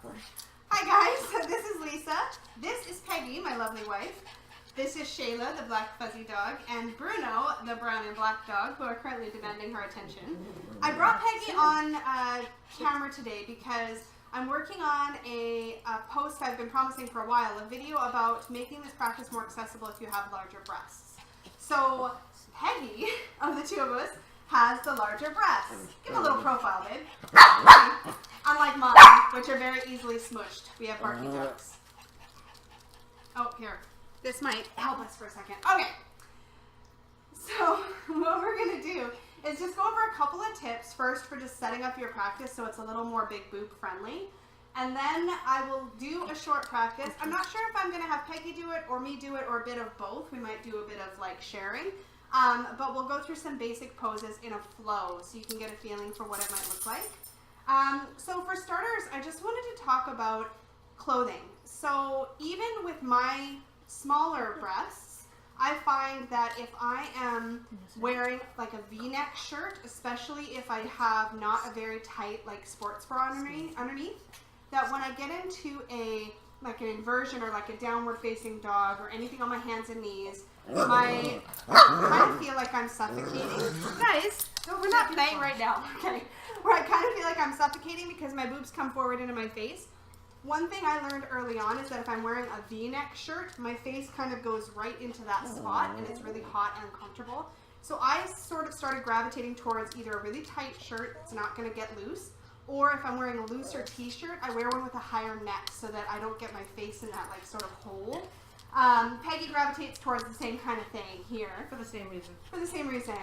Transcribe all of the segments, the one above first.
Hi guys, this is Lisa. This is Peggy, my lovely wife. This is Shayla, the black fuzzy dog, and Bruno, the brown and black dog, who are currently demanding her attention. I brought Peggy on camera today because I'm working on a post I've been promising for a while, a video about making this practice more accessible if you have larger breasts. So Peggy, of the two of us, has the larger breasts. Give a little profile, babe. Unlike mine, which are very easily smushed. We have barky dogs. Oh, here. This might help us for a second. Okay. So what we're going to do is just go over a couple of tips first for just setting up your practice so it's a little more big boob friendly. And then I will do a short practice. I'm not sure if I'm going to have Peggy do it or me do it or a bit of both. We might do a bit of like sharing. But we'll go through some basic poses in a flow so you can get a feeling for what it might look like. So for starters, I just wanted to talk about clothing. So even with my smaller breasts, I find that if I am wearing like a V-neck shirt, especially if I have not a very tight like sports bra underneath, that when I get into like an inversion or like a downward facing dog or anything on my hands and knees, I kind of feel like I'm suffocating. Guys, we're not playing right now. Okay. Where I kind of feel like I'm suffocating because my boobs come forward into my face. One thing I learned early on is that if I'm wearing a V-neck shirt, my face kind of goes right into that spot and it's really hot and uncomfortable. So I sort of started gravitating towards either a really tight shirt that's not going to get loose, or if I'm wearing a looser t-shirt, I wear one with a higher neck so that I don't get my face in that like sort of hole. Peggy gravitates towards the same kind of thing here. For the same reason. For the same reason.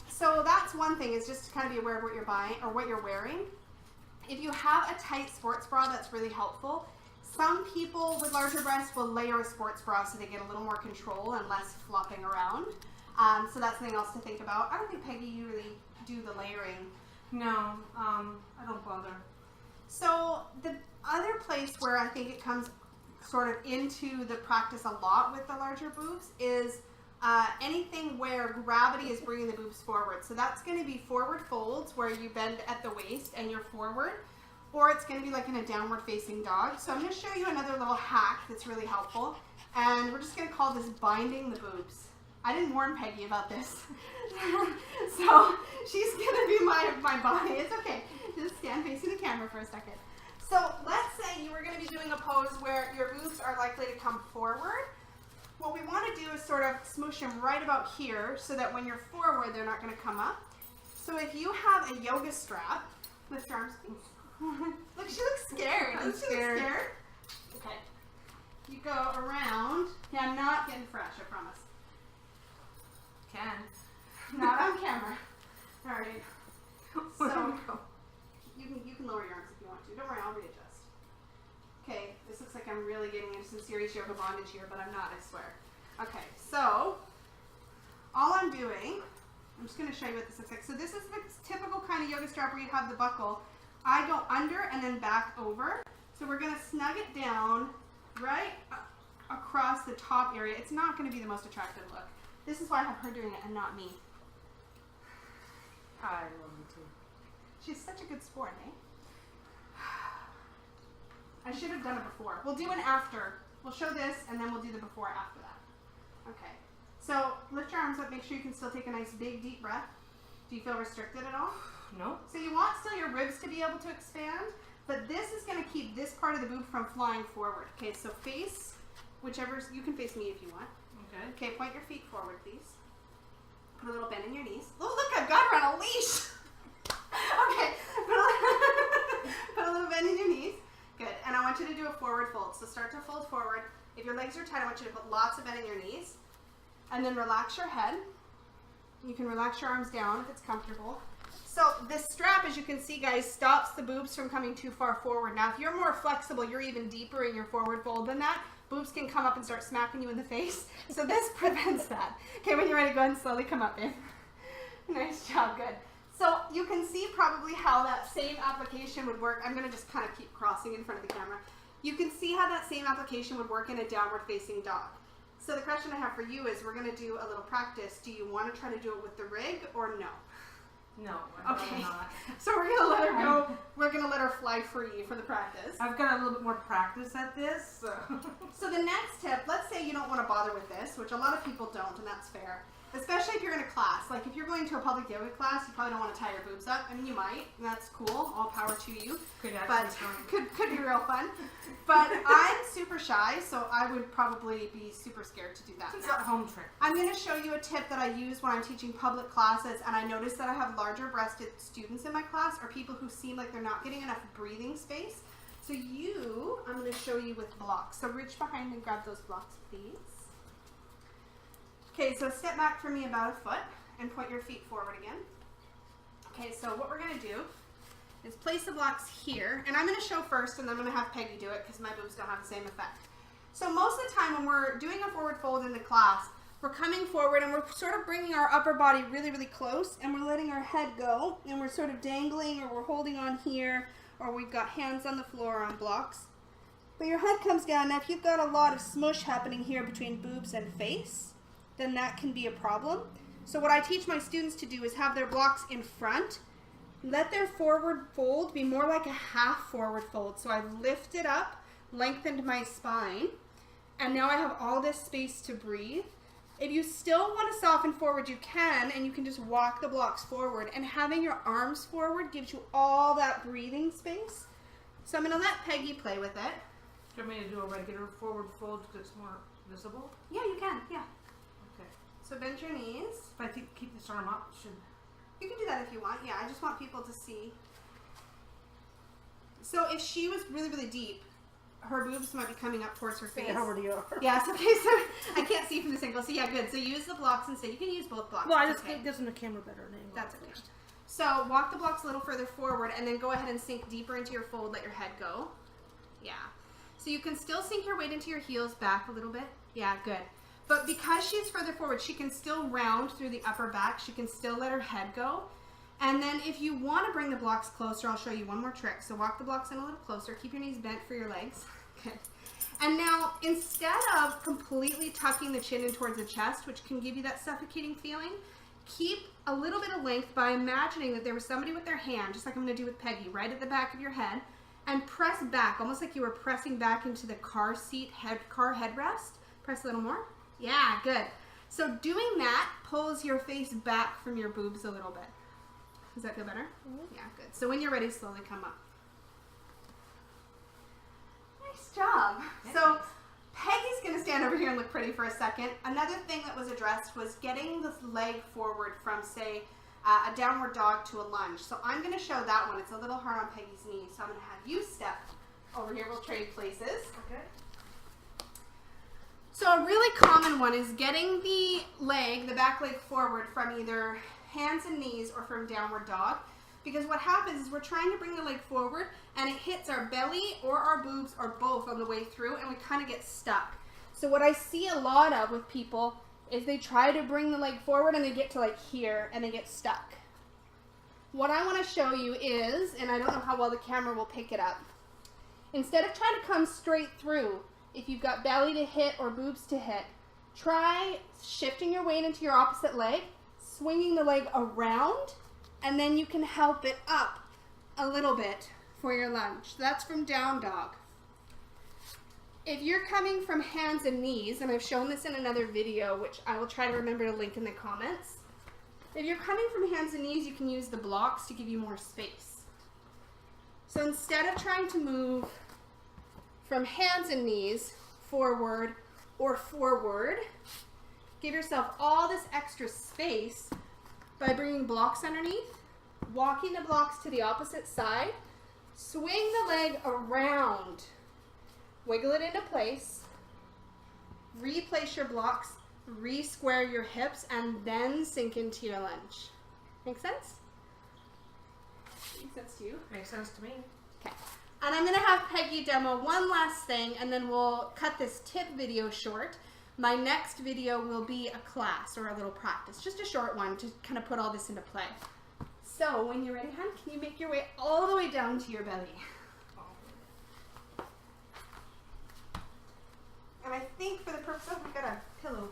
So that's one thing, is just to kind of be aware of what you're buying or what you're wearing. If you have a tight sports bra, that's really helpful. Some people with larger breasts will layer a sports bra so they get a little more control and less flopping around. So that's something else to think about. I don't think, Peggy, you really do the layering. No, I don't bother. So the other place where I think it comes sort of into the practice a lot with the larger boobs is anything where gravity is bringing the boobs forward. So that's going to be forward folds where you bend at the waist and you're forward, or it's going to be like in a downward facing dog. So I'm going to show you another little hack that's really helpful, and we're just going to call this binding the boobs. I didn't warn Peggy about this. So she's going to be my body. It's okay. Just stand facing the camera for a second. So let's say you were going to be doing a pose where your boobs are likely to come forward. What we want to do is sort of smoosh them right about here so that when you're forward, they're not going to come up. So if you have a yoga strap, lift your arms, please. Look, she looks scared. I'm scared. She look scared? Okay. You go around. Yeah, I'm not getting fresh, I promise. Not on camera. All right. So you can lower your arms if you want to. Don't worry, I'll readjust. Okay, this looks like I'm really getting into some serious yoga bondage here, but I'm not, I swear. Okay, so all I'm doing, I'm just going to show you what this looks like. So this is the typical kind of yoga strap where you have the buckle. I go under and then back over. So we're going to snug it down right across the top area. It's not going to be the most attractive look. This is why I have her doing it and not me. I love you too. She's such a good sport, eh? I should have done it before. We'll do an after. We'll show this, and then we'll do the before after that. Okay. So lift your arms up. Make sure you can still take a nice big deep breath. Do you feel restricted at all? No. So you want still your ribs to be able to expand, but this is going to keep this part of the boob from flying forward. Okay, so face whichever, you can face me if you want. Okay. Okay, point your feet forward, please. Put a little bend in your knees. Oh, look, I've got her on a leash. Okay, put a little bend in your knees. Good, and I want you to do a forward fold. So start to fold forward. If your legs are tight, I want you to put lots of bend in your knees. And then relax your head. You can relax your arms down if it's comfortable. So this strap, as you can see, guys, stops the boobs from coming too far forward. Now, if you're more flexible, you're even deeper in your forward fold than that. Boobs can come up and start smacking you in the face. So this prevents that. Okay, when you're ready, go ahead and slowly come up, babe. Nice job, good. So you can see probably how that same application would work. I'm going to just kind of keep crossing in front of the camera. You can see how that same application would work in a downward facing dog. So the question I have for you is, we're going to do a little practice. Do you want to try to do it with the rig or no? No, I'm Okay. not. So we're gonna let her go. We're gonna let her fly free for the practice. I've got a little bit more practice at this. So, So the next tip, let's say you don't want to bother with this, which a lot of people don't, and that's fair. Especially if you're in a class. Like if you're going to a public yoga class, you probably don't want to tie your boobs up. I mean, you might, and that's cool. All power to you. could But actually fun. could be real fun. But I'm super shy, so I would probably be super scared to do that. It's a home trick. I'm going to show you a tip that I use when I'm teaching public classes, and I notice that I have larger breasted students in my class, or people who seem like they're not getting enough breathing space. So I'm going to show you with blocks. So reach behind and grab those blocks, please. Okay, so step back for me about a foot and point your feet forward again. Okay, so what we're going to do is place the blocks here, and I'm going to show first, and then I'm going to have Peggy do it because my boobs don't have the same effect. So most of the time when we're doing a forward fold in the class, we're coming forward and we're sort of bringing our upper body really, really close, and we're letting our head go, and we're sort of dangling, or we're holding on here, or we've got hands on the floor on blocks. But your head comes down. Now if you've got a lot of smush happening here between boobs and face, then that can be a problem. So what I teach my students to do is have their blocks in front. Let their forward fold be more like a half forward fold. So I've lifted up, lengthened my spine, and now I have all this space to breathe. If you still want to soften forward, you can, and you can just walk the blocks forward. And having your arms forward gives you all that breathing space. So I'm going to let Peggy play with it. Do you want me to do a regular forward fold because it's more visible? Yeah, you can. Yeah. Okay. So bend your knees. If I keep this arm up, it should. You can do that if you want. Yeah, I just want people to see. So if she was really, really deep, her boobs might be coming up towards her face. They already are. Yes, okay, so I can't see from this angle. So yeah, good. So use the blocks instead. You can use both blocks. Well, I It's just okay. gave this in the camera better an angle. That's okay. So walk the blocks a little further forward and then go ahead and sink deeper into your fold. Let your head go. Yeah. So you can still sink your weight into your heels back a little bit. Yeah, good. But because she's further forward, she can still round through the upper back. She can still let her head go. And then if you want to bring the blocks closer, I'll show you one more trick. So walk the blocks in a little closer. Keep your knees bent for your legs. Good. And now, instead of completely tucking the chin in towards the chest, which can give you that suffocating feeling, keep a little bit of length by imagining that there was somebody with their hand, just like I'm going to do with Peggy, right at the back of your head, and press back, almost like you were pressing back into the car headrest. Press a little more. Yeah, good. So doing that pulls your face back from your boobs a little bit. Does that feel better? Mm-hmm. Yeah, good. So when you're ready, slowly come up. Nice job. Thanks. So Peggy's going to stand over here and look pretty for a second. Another thing that was addressed was getting the leg forward from, say, a downward dog to a lunge. So I'm going to show that one. It's a little hard on Peggy's knee, so I'm going to have you step over here. We'll trade places. Okay. So a really common one is getting the back leg forward from either hands and knees or from downward dog. Because what happens is we're trying to bring the leg forward and it hits our belly or our boobs or both on the way through and we kind of get stuck. So what I see a lot of with people is they try to bring the leg forward and they get to like here and they get stuck. What I want to show you is, and I don't know how well the camera will pick it up, instead of trying to come straight through, if you've got belly to hit or boobs to hit, try shifting your weight into your opposite leg, swinging the leg around, and then you can help it up a little bit for your lunge. So that's from down dog. If you're coming from hands and knees, and I've shown this in another video, which I will try to remember to link in the comments. If you're coming from hands and knees, you can use the blocks to give you more space. So instead of trying to move from hands and knees forward or forward, give yourself all this extra space by bringing blocks underneath, walking the blocks to the opposite side, swing the leg around, wiggle it into place, replace your blocks, re-square your hips, and then sink into your lunge. Make sense? Makes sense to you? Makes sense to me. Okay. And I'm going to have Peggy demo one last thing, and then we'll cut this tip video short. My next video will be a class or a little practice, just a short one to kind of put all this into play. So when you're ready, hon, can you make your way all the way down to your belly? And I think for the purpose of, we got a pillow.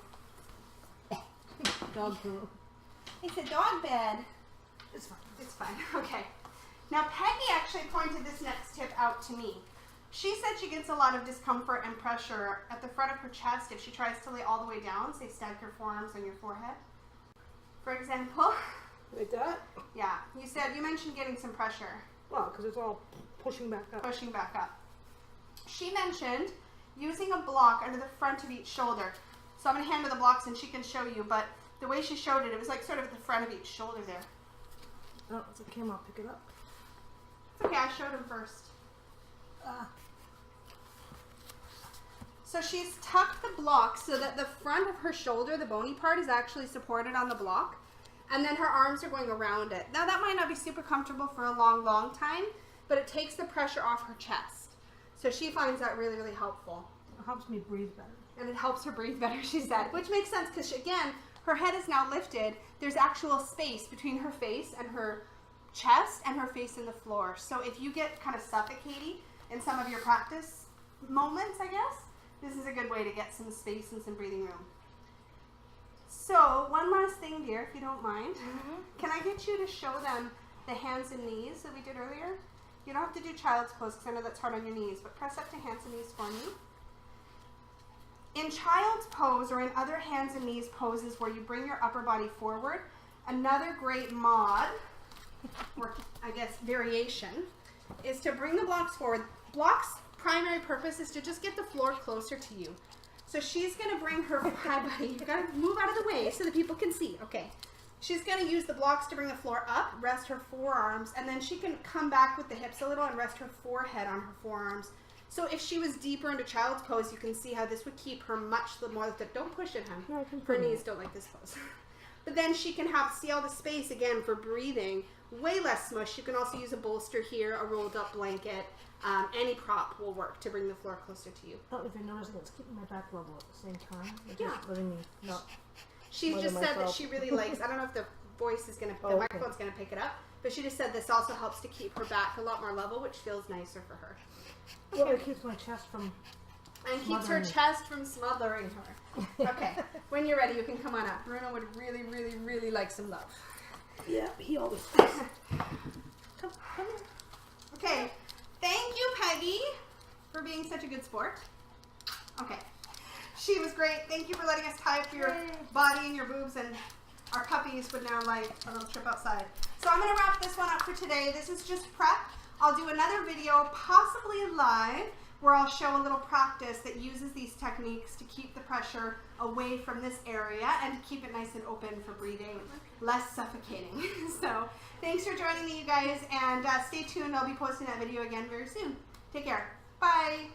Dog pillow. It's a dog bed. It's fine. It's fine. Okay. Now, Peggy actually pointed this next tip out to me. She said she gets a lot of discomfort and pressure at the front of her chest if she tries to lay all the way down, say stack your forearms on your forehead. For example. Like that? Yeah. You mentioned getting some pressure. Well, because it's all pushing back up. Pushing back up. She mentioned using a block under the front of each shoulder. So I'm going to hand her the blocks and she can show you, but the way she showed it, it was like sort of at the front of each shoulder there. Oh, it's a camera. I'll pick it up. It's okay, I showed him first. So she's tucked the block so that the front of her shoulder, the bony part, is actually supported on the block. And then her arms are going around it. Now that might not be super comfortable for a long, long time, but it takes the pressure off her chest. So she finds that really, really helpful. It helps me breathe better. And it helps her breathe better, she said. Which makes sense because, again, her head is now lifted. There's actual space between her face and her chest and her face in the floor. So if you get kind of suffocating in some of your practice moments, I guess, this is a good way to get some space and some breathing room. So one last thing, dear, if you don't mind. Can I get you to show them the hands and knees that we did earlier? You don't have to do child's pose because I know that's hard on your knees, but press up to hands and knees for me. In child's pose or in other hands and knees poses where you bring your upper body forward, another great mod, or I guess variation, is to bring the blocks forward. Blocks' primary purpose is to just get the floor closer to you. So she's going to bring her, hi buddy, you've got to move out of the way so that people can see. Okay. She's going to use the blocks to bring the floor up, rest her forearms, and then she can come back with the hips a little and rest her forehead on her forearms. So if she was deeper into child's pose, you can see how this would keep her much more lifted. Don't push it, hon. No, her knees don't like this pose. But then she can see all the space, again, for breathing. Way less smush. You can also use a bolster here, a rolled up blanket. Any prop will work to bring the floor closer to you. Oh, if you're noticing, it's keeping my back level at the same time. It's Yeah. just letting me not. She just said that she really likes, I don't know if the voice is going to, the microphone's going to pick it up, but she just said this also helps to keep her back a lot more level, which feels nicer for her. Well, it keeps my chest from and keeps her chest from smothering her. Okay, when you're ready, you can come on up. Bruno would really, really, really like some love. Yeah, he always does. Come here. Okay, thank you, Peggy, for being such a good sport. Okay, she was great. Thank you for letting us tie up your body and your boobs, and our puppies would now like a little trip outside. So I'm going to wrap this one up for today. This is just prep. I'll do another video, possibly live, where I'll show a little practice that uses these techniques to keep the pressure away from this area and keep it nice and open for breathing, less suffocating. So thanks for joining me, you guys, and stay tuned. I'll be posting that video again very soon. Take care. Bye.